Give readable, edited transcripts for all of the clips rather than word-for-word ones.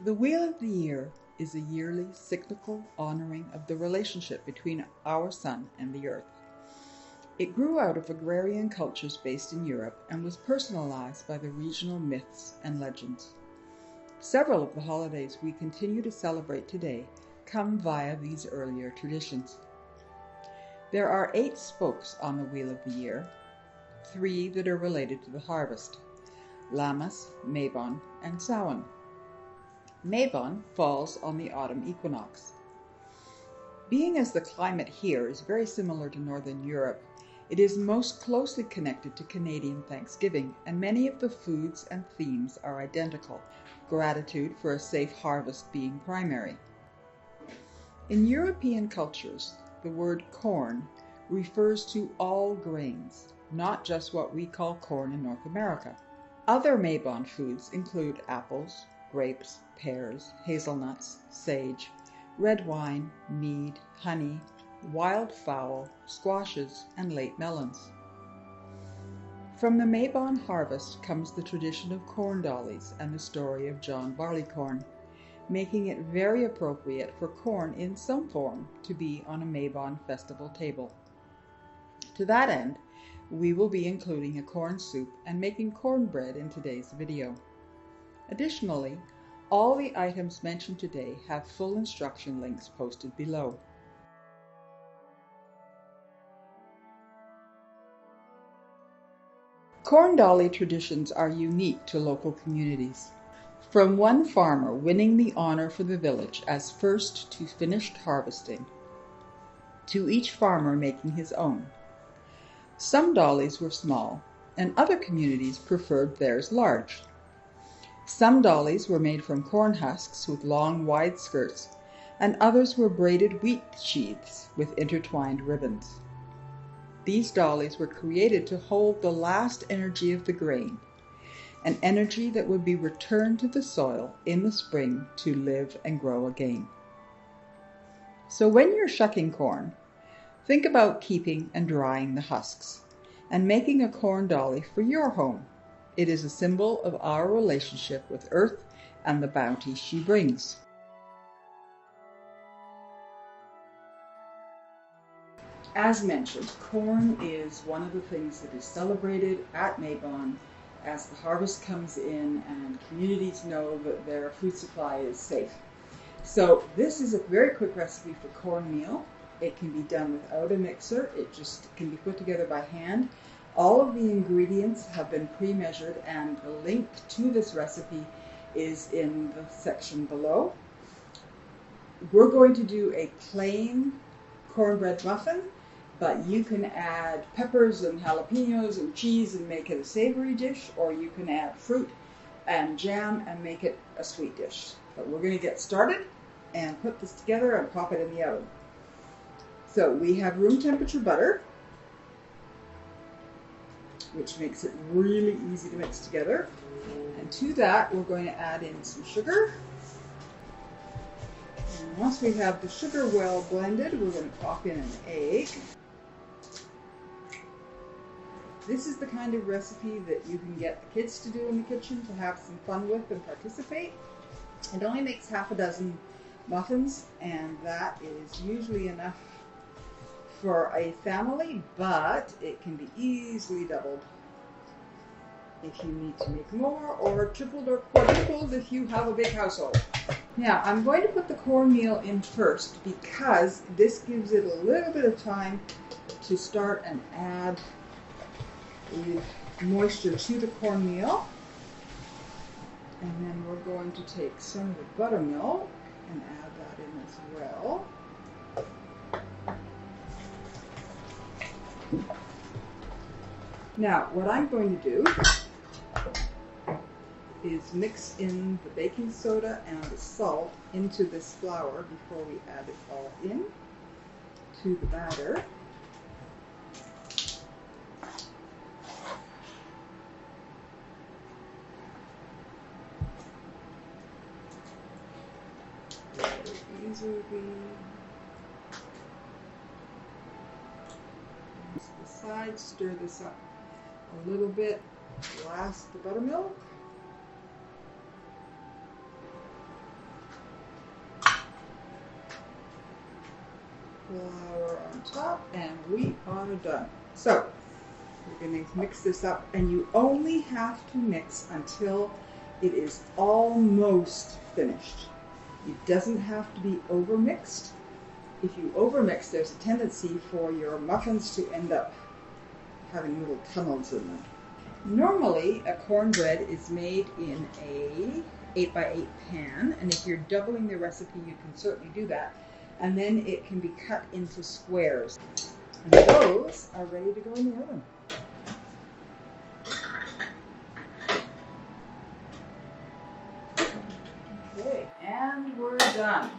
The Wheel of the Year is a yearly cyclical honoring of the relationship between our sun and the earth. It grew out of agrarian cultures based in Europe and was personalized by the regional myths and legends. Several of the holidays we continue to celebrate today come via these earlier traditions. There are 8 spokes on the Wheel of the Year, 3 that are related to the harvest: Lammas, Mabon, and Samhain. Mabon falls on the autumn equinox. Being as the climate here is very similar to Northern Europe, it is most closely connected to Canadian Thanksgiving, and many of the foods and themes are identical, gratitude for a safe harvest being primary. In European cultures, the word corn refers to all grains, not just what we call corn in North America. Other Mabon foods include apples, grapes, pears, hazelnuts, sage, red wine, mead, honey, wild fowl, squashes, and late melons. From the Mabon harvest comes the tradition of corn dollies and the story of John Barleycorn, making it very appropriate for corn in some form to be on a Mabon festival table. To that end, we will be including a corn soup and making cornbread in today's video. Additionally, all the items mentioned today have full instruction links posted below. Corn dolly traditions are unique to local communities. From one farmer winning the honor for the village as first to finished harvesting, to each farmer making his own. Some dollies were small, and other communities preferred theirs large. Some dollies were made from corn husks with long, wide skirts, and others were braided wheat sheaths with intertwined ribbons. These dollies were created to hold the last energy of the grain, an energy that would be returned to the soil in the spring to live and grow again. So when you're shucking corn, think about keeping and drying the husks and making a corn dolly for your home. It is a symbol of our relationship with Earth and the bounty she brings. As mentioned, corn is one of the things that is celebrated at Mabon as the harvest comes in and communities know that their food supply is safe. So this is a very quick recipe for cornmeal. It can be done without a mixer. It just can be put together by hand. All of the ingredients have been pre-measured, and the link to this recipe is in the section below. We're going to do a plain cornbread muffin, but you can add peppers and jalapenos and cheese and make it a savory dish, or you can add fruit and jam and make it a sweet dish. But we're going to get started and put this together and pop it in the oven. So we have room temperature butter, which makes it really easy to mix together. And to that, we're going to add in some sugar. And once we have the sugar well blended, we're going to pop in an egg. This is the kind of recipe that you can get the kids to do in the kitchen to have some fun with and participate. It only makes half a dozen muffins, and that is usually enough for a family, but it can be easily doubled if you need to make more, or tripled or quadrupled if you have a big household. Now, I'm going to put the cornmeal in first because this gives it a little bit of time to start and add the moisture to the cornmeal. And then we're going to take some of the buttermilk and add that in as well. Now, what I'm going to do is mix in the baking soda and the salt into this flour before we add it all in to the batter. These will be the sides. Stir this up a little bit. Blast the buttermilk. flour on top, and we are done. So we're going to mix this up, and you only have to mix until it is almost finished. It doesn't have to be overmixed. If you overmix, there's a tendency for your muffins to end up having little tunnels in them. Normally, a cornbread is made in a 8x8 pan, and if you're doubling the recipe, you can certainly do that. And then it can be cut into squares. And those are ready to go in the oven. Okay, and we're done.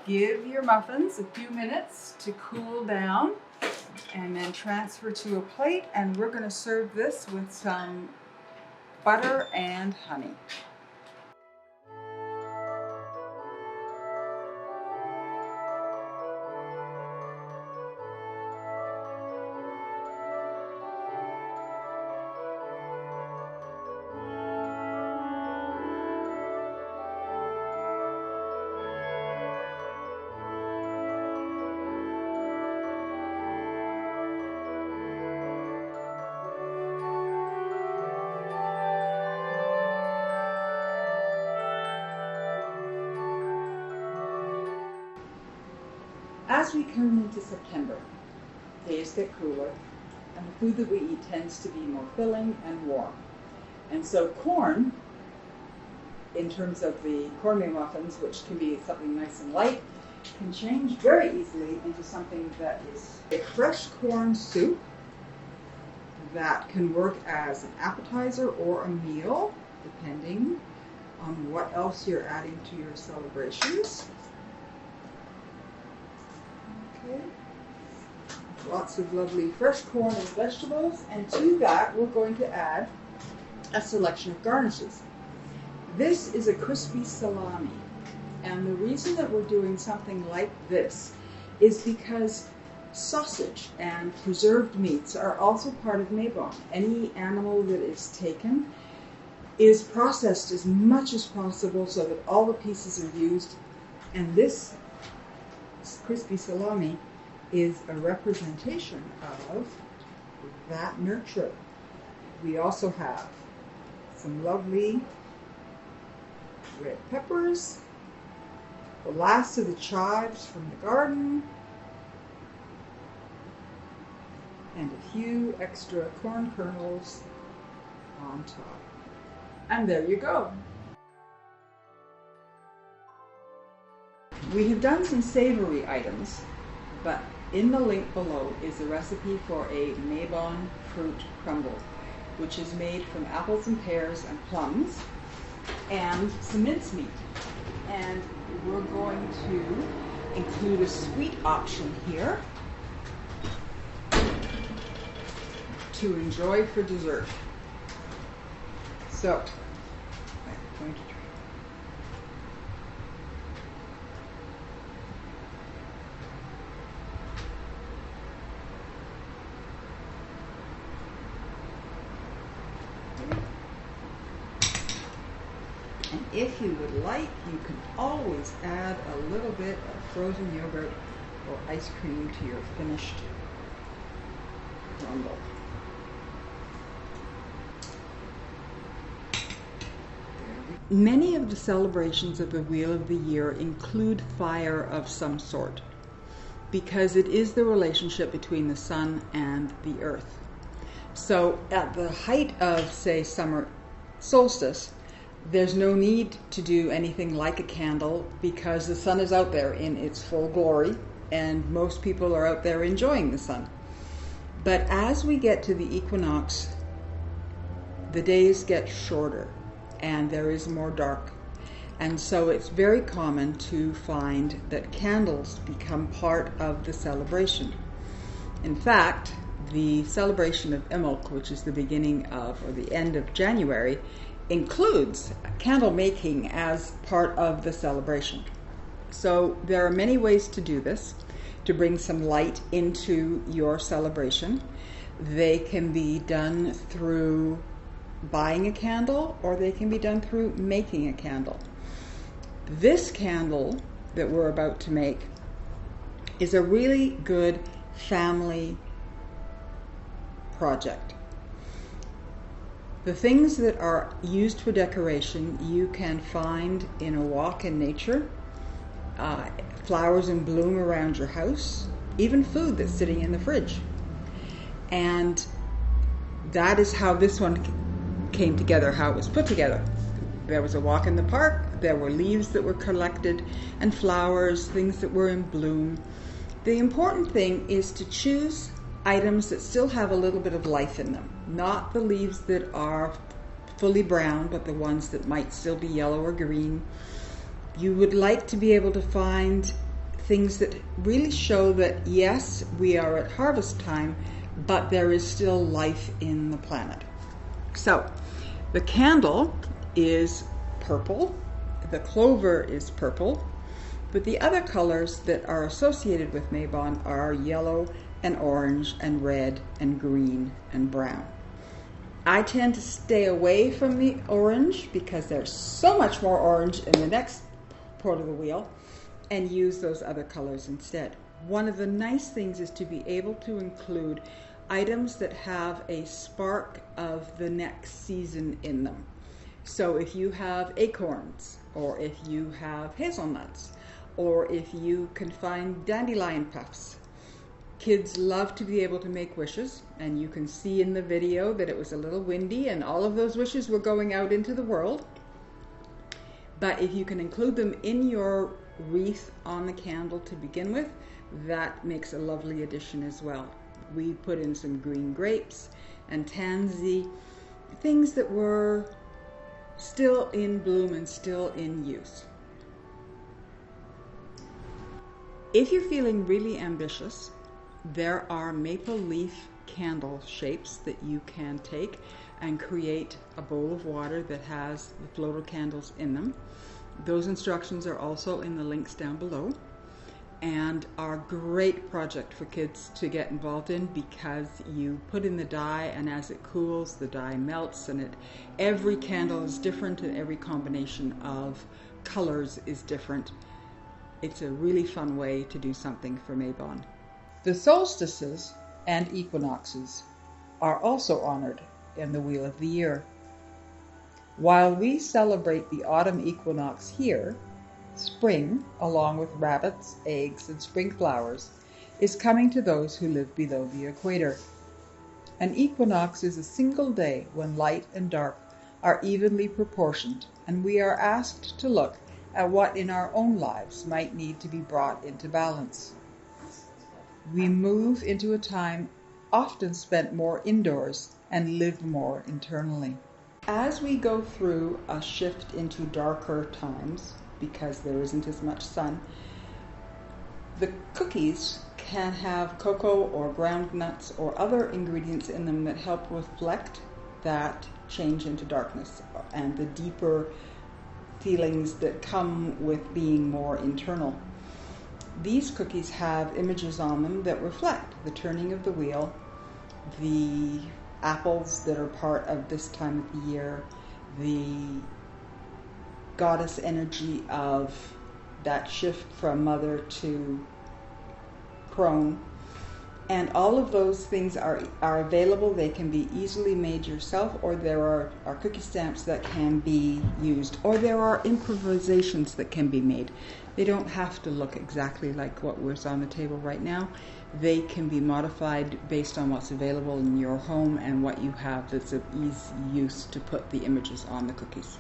Give your muffins a few minutes to cool down and then transfer to a plate, and we're going to serve this with some butter and honey. As we come into September, days get cooler, and the food that we eat tends to be more filling and warm. And so corn, in terms of the cornmeal muffins, which can be something nice and light, can change very easily into something that is a fresh corn soup that can work as an appetizer or a meal, depending on what else you're adding to your celebrations. Okay. Lots of lovely fresh corn and vegetables, and to that we're going to add a selection of garnishes. This is a crispy salami, and the reason that we're doing something like this is because sausage and preserved meats are also part of Mabon. Any animal that is taken is processed as much as possible so that all the pieces are used, and this crispy salami is a representation of that nurture. We also have some lovely red peppers, the last of the chives from the garden, and a few extra corn kernels on top. And there you go. We have done some savory items, but in the link below is a recipe for a Mabon fruit crumble, which is made from apples and pears and plums and some mincemeat. And we're going to include a sweet option here to enjoy for dessert. So, I'm going to try. And if you would like, you can always add a little bit of frozen yogurt or ice cream to your finished crumble. Many of the celebrations of the Wheel of the Year include fire of some sort, because it is the relationship between the sun and the earth. So at the height of, say, summer solstice, there's no need to do anything like a candle because the sun is out there in its full glory and most people are out there enjoying the sun. But as we get to the equinox, the days get shorter and there is more dark. And so it's very common to find that candles become part of the celebration. In fact, the celebration of Imbolc, which is the beginning of, or the end of January, includes candle making as part of the celebration. So there are many ways to do this, to bring some light into your celebration. They can be done through buying a candle, or they can be done through making a candle. This candle that we're about to make is a really good family project. The things that are used for decoration you can find in a walk in nature, flowers in bloom around your house, even food that's sitting in the fridge. And that is how this one came together, how it was put together. There was a walk in the park, there were leaves that were collected, and flowers, things that were in bloom. The important thing is to choose items that still have a little bit of life in them, not the leaves that are fully brown, but the ones that might still be yellow or green. You would like to be able to find things that really show that, yes, we are at harvest time, but there is still life in the planet. So, the candle is purple, the clover is purple, but the other colors that are associated with Mabon are yellow and orange and red and green and brown. I tend to stay away from the orange because there's so much more orange in the next part of the wheel, and use those other colors instead. One of the nice things is to be able to include items that have a spark of the next season in them. So if you have acorns, or if you have hazelnuts, or if you can find dandelion puffs. Kids love to be able to make wishes, and you can see in the video that it was a little windy and all of those wishes were going out into the world. But if you can include them in your wreath on the candle to begin with, that makes a lovely addition as well. We put in some green grapes and tansy, things that were still in bloom and still in use. If you're feeling really ambitious, there are maple leaf candle shapes that you can take and create a bowl of water that has the floater candles in them. Those instructions are also in the links down below, and are a great project for kids to get involved in because you put in the dye, and as it cools, the dye melts, and every candle is different and every combination of colors is different. It's a really fun way to do something for Mabon. The solstices and equinoxes are also honored in the Wheel of the Year. While we celebrate the autumn equinox here, spring, along with rabbits, eggs, and spring flowers, is coming to those who live below the equator. An equinox is a single day when light and dark are evenly proportioned, and we are asked to look at what in our own lives might need to be brought into balance. We move into a time often spent more indoors and live more internally. As we go through a shift into darker times, because there isn't as much sun, the cookies can have cocoa or ground nuts or other ingredients in them that help reflect that change into darkness and the deeper feelings that come with being more internal. These cookies have images on them that reflect the turning of the wheel, the apples that are part of this time of the year, the goddess energy of that shift from mother to crone. And all of those things are available. They can be easily made yourself, or there are cookie stamps that can be used, or there are improvisations that can be made. They don't have to look exactly like what was on the table right now. They can be modified based on what's available in your home and what you have that's of easy use to put the images on the cookies.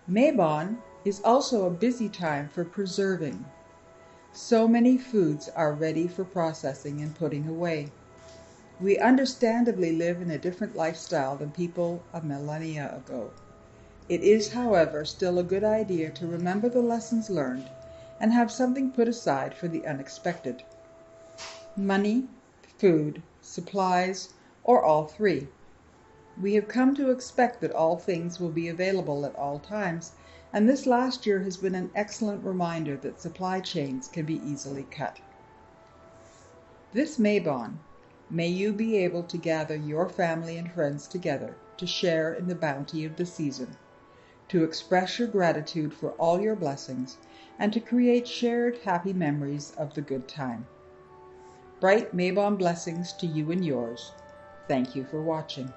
Mabon is also a busy time for preserving. So many foods are ready for processing and putting away. We understandably live in a different lifestyle than people a millennia ago. It is, however, still a good idea to remember the lessons learned and have something put aside for the unexpected. Money, food, supplies, or all three. We have come to expect that all things will be available at all times, and this last year has been an excellent reminder that supply chains can be easily cut. This Mabon, may you be able to gather your family and friends together to share in the bounty of the season. to express your gratitude for all your blessings, and to create shared happy memories of the good time. Bright Mabon blessings to you and yours. Thank you for watching.